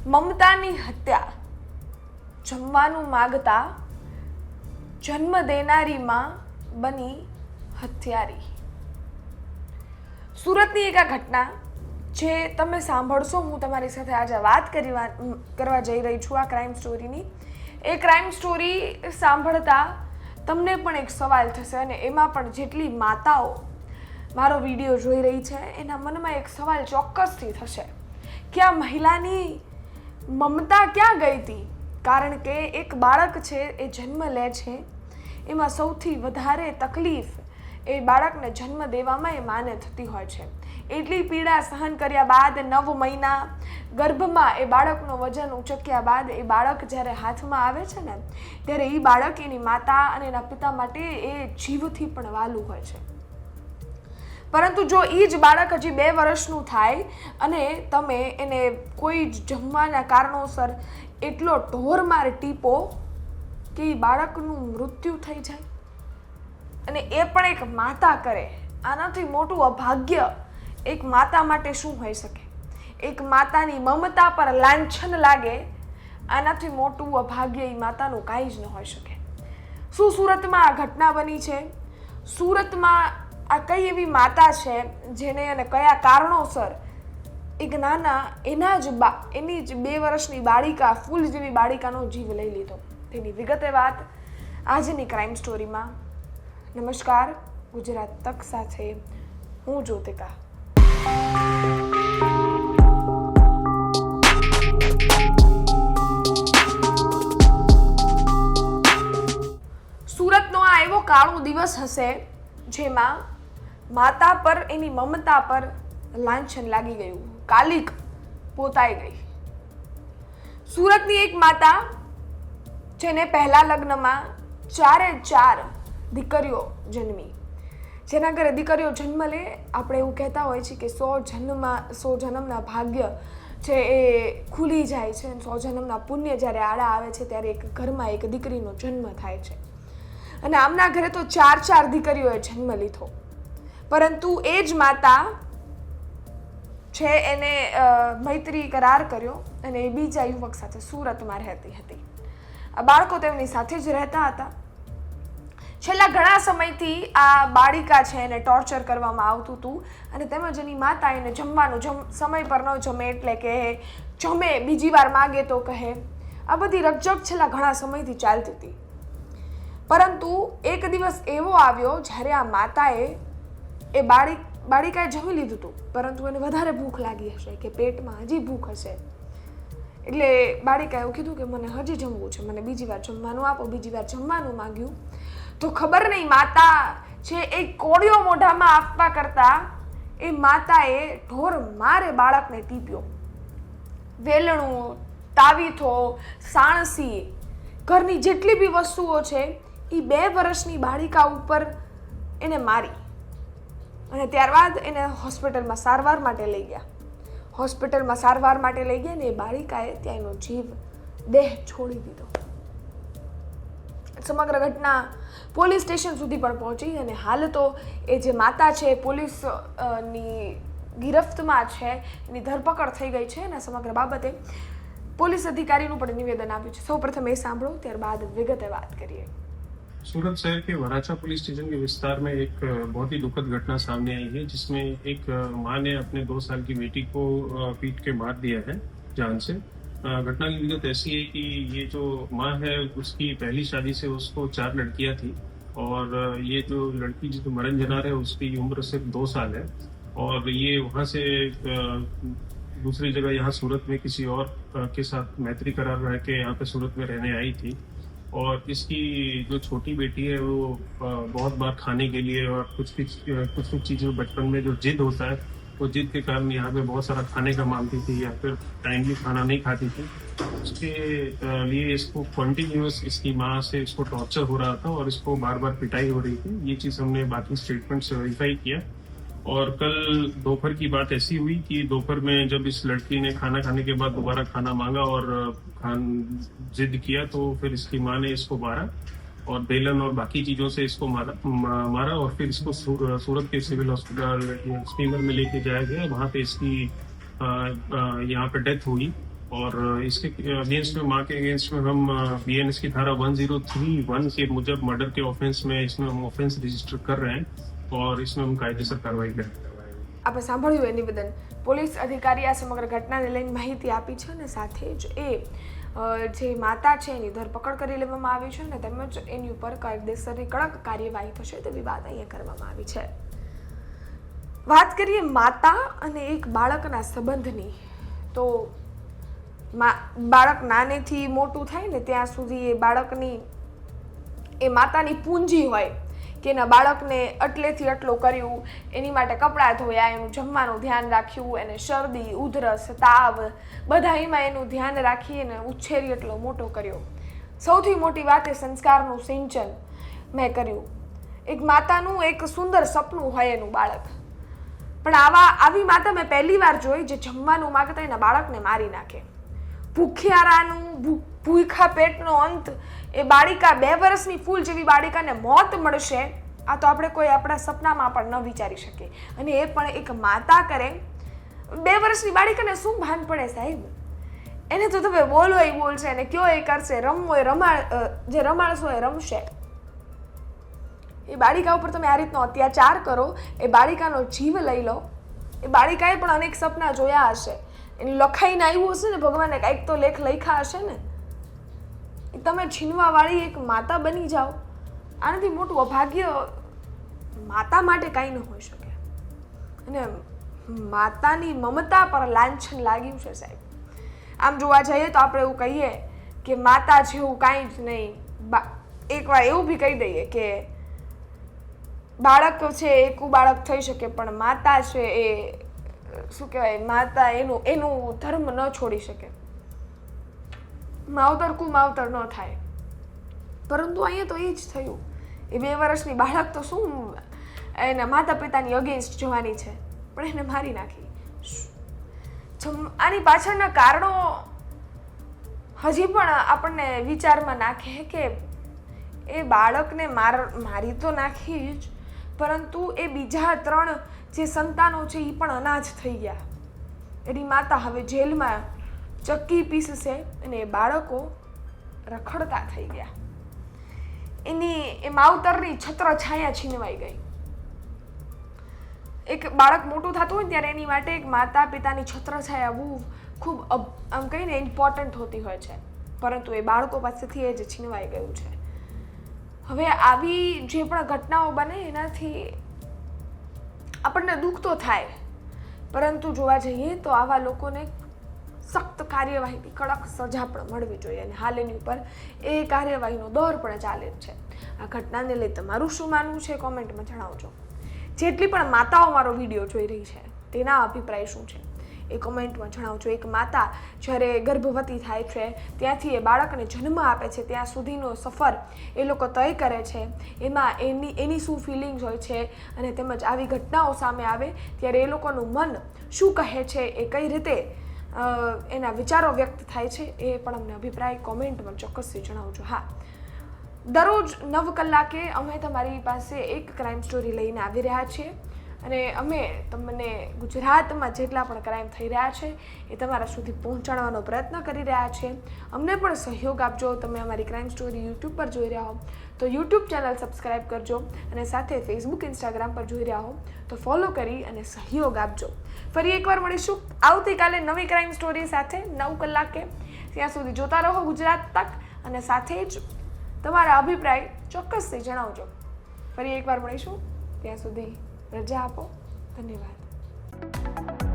મમતાની હત્યા, જમવાનું માગતા જન્મ દેનારી માં બની હત્યારી. સુરતની એક આ ઘટના જે તમે સાંભળશો, હું તમારી સાથે આજે વાત કરવા જઈ રહી છું આ ક્રાઇમ સ્ટોરીની. એ ક્રાઇમ સ્ટોરી સાંભળતા તમને પણ એક સવાલ થશે, અને એમાં પણ જેટલી માતાઓ મારો વિડીયો જોઈ રહી છે એના મનમાં એક સવાલ ચોક્કસથી થશે કે આ મહિલાની મમતા ક્યાં ગઈ હતી. કારણ કે એક બાળક છે એ જન્મ લે છે, એમાં સૌથી વધારે તકલીફ એ બાળકને જન્મ દેવામાં એ માને થતી હોય છે. એટલી પીડા સહન કર્યા બાદ 9 મહિના ગર્ભમાં એ બાળકનું વજન ઉચક્યા બાદ એ બાળક જ્યારે હાથમાં આવે છે ને, ત્યારે એ બાળક એની માતા અને એના પિતા માટે એ જીવથી પણ વહાલું હોય છે. પરંતુ જો એ જ બાળક હજી 2 વર્ષનું થાય અને તમે એને કોઈ જ જમવાના કારણોસર એટલો ઢોરમાર ટીપો કે એ બાળકનું મૃત્યુ થઈ જાય, અને એ પણ એક માતા કરે, આનાથી મોટું અભાગ્ય એક માતા માટે શું હોઈ શકે? એક માતાની મમતા પર લાંછન લાગે, આનાથી મોટું અભાગ્ય એ માતાનું કાંઈ જ ન હોઈ શકે. શું સુરતમાં આ ઘટના બની છે? સુરતમાં આ કઈ એવી માતા છે જેને અને કયા કારણોસર એક નાના એની જ 2 વર્ષની બાળિકા, ફૂલ જેવી બાળિકાનો જીવ લઈ લીધો? તેની વિગતે વાત આજની ક્રાઇમ સ્ટોરીમાં. નમસ્કાર, ગુજરાત તક સાથે હું જ્યોતિકા. સુરતનો આ એવો કાળો દિવસ હશે જેમાં માતા પર, એની મમતા પર લાંછન લાગી ગયું, કાલિક પોતાઈ ગઈ. સુરતની એક માતા જેને પહેલા લગ્નમાં 4 દીકરીઓ જન્મી, જેના ઘરે દીકરીઓ જન્મ લે, આપણે એવું કહેતા હોય છે કે 100 જન્મના ભાગ્ય છે એ ખુલી જાય છે, 100 જન્મના પુણ્ય જ્યારે આડા આવે છે ત્યારે એક ઘરમાં એક દીકરીનો જન્મ થાય છે. અને આમના ઘરે તો 4 દીકરીઓએ જન્મ લીધો, પરંતુ એ જ માતા છે એને મૈત્રી કરાર કર્યો અને એ બીજા યુવક સાથે સુરતમાં રહેતી હતી. આ બાળકો તેમની સાથે જ રહેતા હતા. છેલ્લા ઘણા સમયથી આ બાળિકા છે એને ટોર્ચર કરવામાં આવતું હતું, અને તેમજ એની માતા એને જમવાનું સમય પર ન જમે એટલે કે જમે, બીજી વાર માગે તો કહે. આ બધી રકઝક છેલ્લા ઘણા સમયથી ચાલતી હતી. પરંતુ એક દિવસ એવો આવ્યો જ્યારે આ માતાએ એ બાળિકાએ જમી લીધું હતું, પરંતુ એને વધારે ભૂખ લાગી હશે કે પેટમાં હજી ભૂખ હશે, એટલે બાળિકાએ એવું કીધું કે મને હજી જમવું છે, મને બીજી વાર જમવાનું આપો. બીજી વાર જમવાનું માંગ્યું તો ખબર નહીં, માતા છે એ કોળિયો મોઢામાં આપવા કરતા એ માતાએ ઢોર મારે બાળકને ટીપ્યો. વેલણું, તાવીથો, સાણસી, ઘરની જેટલી બી વસ્તુઓ છે એ 2 વર્ષની બાળિકા ઉપર એને મારી, અને ત્યારબાદ એને હોસ્પિટલમાં સારવાર માટે લઈ ગયા. ને એ બાળિકાએ ત્યાં એનો જીવ, દેહ છોડી દીધો. સમગ્ર ઘટના પોલીસ સ્ટેશન સુધી પણ પહોંચી, અને હાલ તો એ જે માતા છે પોલીસની ગિરફ્તમાં છે, એની ધરપકડ થઈ ગઈ છે, અને સમગ્ર બાબતે પોલીસ અધિકારીનું પણ નિવેદન આવ્યું છે. સૌપ્રથમ એ સાંભળો, ત્યારબાદ વિગતે વાત કરીએ. सूरत शहर के वराछा पुलिस स्टेशन के विस्तार में एक बहुत ही दुखद घटना सामने आई है, जिसमें एक माँ ने अपने 2 साल की बेटी को पीट के मार दिया है जान से. घटना की विगत ऐसी है कि ये जो माँ है उसकी पहली शादी से उसको 4 लड़कियां थी, और ये जो लड़की जो मरण जनार है उसकी उम्र सिर्फ 2 साल है, और ये वहाँ से दूसरी जगह यहाँ सूरत में किसी और के साथ मैत्री करार रह के यहाँ पे सूरत में रहने आई थी. और इसकी जो छोटी बेटी है वो बहुत बार खाने के लिए और कुछ चीज़ों बचपन में जो जिद होता है, वो जिद के कारण यहाँ पे बहुत सारा खाने का मांगती थी या फिर टाइमली खाना नहीं खाती थी. उसके लिए इसको कंटिन्यूअस इसकी माँ से इसको टॉर्चर हो रहा था और इसको बार बार पिटाई हो रही थी. ये चीज़ हमने बाकी स्टेटमेंट से वेरीफाई किया. और कल दोपहर की बात ऐसी हुई कि दोपहर में जब इस लड़की ने खाना खाने के बाद दोबारा खाना मांगा और जिद किया, तो फिर इसकी माँ ने इसको मारा और बेलन और बाकी चीजों से इसको मारा और फिर इसको सूरत के सिविल हॉस्पिटल स्टीमर में लेके जाया गया. वहाँ पे इसकी यहाँ पे डेथ हुई. और इसके अगेंस्ट में, माँ के अगेंस्ट में हम BNS की धारा 1031 के मुजब मर्डर के ऑफेंस में इसमें हम ऑफेंस रजिस्टर कर रहे हैं और इसमें हम कायदेसर कार्रवाई करेंगे। આપણે સાંભળ્યું એ નિવેદન. પોલીસ અધિકારી આ સમગ્ર ઘટનાને લઈને માહિતી આપી છે અને સાથે જ જે માતા છે એની ધરપકડ કરી લેવામાં આવી છે અને તેમજ એની ઉપર કાયદેસરની કડક કાર્યવાહી થશે તેવી વાત અહીંયા કરવામાં આવી છે. વાત કરીએ માતા અને એક બાળકના સંબંધની, તો બાળક નાનેથી મોટું થાય ને ત્યાં સુધી એ બાળકની, એ માતાની પૂંજી હોય કે એના બાળકને એટલેથી એટલું કર્યું, એની માટે કપડાં ધોયા, એનું જમવાનું ધ્યાન રાખ્યું, એને શરદી, ઉધરસ, તાવ બધા એમાં એનું ધ્યાન રાખી એને ઉછેરી એટલો મોટો કર્યો. સૌથી મોટી વાત એ સંસ્કારનું સિંચન મેં કર્યું. એક માતાનું એક સુંદર સપનું હોય એનું બાળક, પણ આવી માતા મેં પહેલી વાર જોઈ જે જમવાનું માગતા એના બાળકને મારી નાખે. ભૂખ્યારાનું ભૂખા પેટનો અંત. એ બાળિકા 2 વર્ષની ફૂલ જેવી બાળિકાને મોત મળશે, આ તો આપણે કોઈ આપણા સપનામાં પણ ન વિચારી શકીએ. અને એ પણ એક માતા કરે. 2 વર્ષની બાળિકાને શું ભાન પડે સાહેબ? એને તો તમે બોલો એ બોલશે, એને કયો એ કરશે, રમવો એ જે રમાડશો એ રમશે. એ બાળિકા ઉપર તમે આ રીતનો અત્યાચાર કરો, એ બાળિકાનો જીવ લઈ લો. એ બાળિકાએ પણ અનેક સપના જોયા હશે, એને લખાઈને આવ્યું હશે ને, ભગવાને કાંઈક તો લેખ લખ્યા હશે ને. તમે છીનવાવાળી એક માતા બની જાઓ, આનાથી મોટું અભાગ્ય માતા માટે કાંઈ ન હોઈ શકે. અને માતાની મમતા પર લાંછન લાગ્યું છે સાહેબ. આમ જોવા જઈએ તો આપણે એવું કહીએ કે માતા જેવું કાંઈ જ નહીં. એકવાર એવું બી કહી દઈએ કે બાળક છે એ કુબાળક થઈ શકે, પણ માતા છે એ શું કહેવાય, માતા એનું ધર્મ ન છોડી શકે. માવતર કુમાવતર ન થાય. પરંતુ અહીંયા તો એ જ થયું. એ 2 વર્ષની બાળક તો શું એના માતા પિતાની અગેન્સ્ટ જવાની છે, પણ એને મારી નાખી. આની પાછળના કારણો હજી પણ આપણને વિચારમાં નાખે કે એ બાળકને મારી તો નાખી જ, પરંતુ એ બીજા 3 જે સંતાનો છે એ પણ અનાજ થઈ ગયા. એની માતા હવે જેલમાં ચક્કી પીસશે અને એ બાળકો રખડતા થઈ ગયા. એ માવતરની છત્રછાયા છીનવાઈ ગઈ. એક બાળક મોટું થતું હોય ત્યારે એની માટે એક માતા પિતાની છત્રછાયા આવવું ખૂબ આમ કહીને ઇમ્પોર્ટન્ટ હોતી હોય છે, પરંતુ એ બાળકો પાસેથી એ જ છીનવાઈ ગયું છે. હવે આવી જે પણ ઘટનાઓ બને એનાથી આપણને દુઃખ તો થાય, પરંતુ જોવા જઈએ તો આવા લોકોને સખ્ત કાર્યવાહીથી કડક સજા પણ મળવી જોઈએ. અને હાલ એની ઉપર એ કાર્યવાહીનો દોર પણ ચાલે જ છે. આ ઘટનાને લઈ તમારું શું માનવું છે કોમેન્ટમાં જણાવજો. જેટલી પણ માતાઓ મારો વિડીયો જોઈ રહી છે તેના અભિપ્રાય શું છે એ કોમેન્ટમાં જણાવજો. એક માતા જ્યારે ગર્ભવતી થાય છે ત્યાંથી એ બાળકને જન્મ આપે છે ત્યાં સુધીનો સફર એ લોકો તય કરે છે, એમાં એની શું ફિલિંગ્સ હોય છે, અને તેમજ આવી ઘટનાઓ સામે આવે ત્યારે એ લોકોનું મન શું કહે છે, એ કઈ રીતે એના વિચારો વ્યક્ત થાય છે, એ પણ અમને અભિપ્રાય કોમેન્ટમાં ચોક્કસથી જણાવજો. હા, દરરોજ 9 કલાકે અમે તમારી પાસે એક ક્રાઇમ સ્ટોરી લઈને આવી રહ્યા છીએ અને અમે તમને ગુજરાતમાં જેટલા પણ ક્રાઇમ થઈ રહ્યા છે એ તમારા સુધી પહોંચાડવાનો પ્રયત્ન કરી રહ્યા છીએ. અમને પણ સહયોગ આપજો. તમે અમારી ક્રાઇમ સ્ટોરી યુટ્યુબ પર જોઈ રહ્યા હો તો યુટ્યુબ ચેનલ સબસ્ક્રાઈબ કરજો, અને સાથે ફેસબુક ઇન્સ્ટાગ્રામ પર જોઈ રહ્યા હો તો ફોલો કરી અને સહયોગ આપજો. ફરી એકવાર મળીશું આવતીકાલે નવી ક્રાઇમ સ્ટોરી સાથે 9 કલાકે. ત્યાં સુધી જોતા રહો ગુજરાત તક, અને સાથે જ તમારા અભિપ્રાય ચોક્કસથી જણાવજો. ફરી એકવાર મળીશું, ત્યાં સુધી રજા આપો. ધન્યવાદ.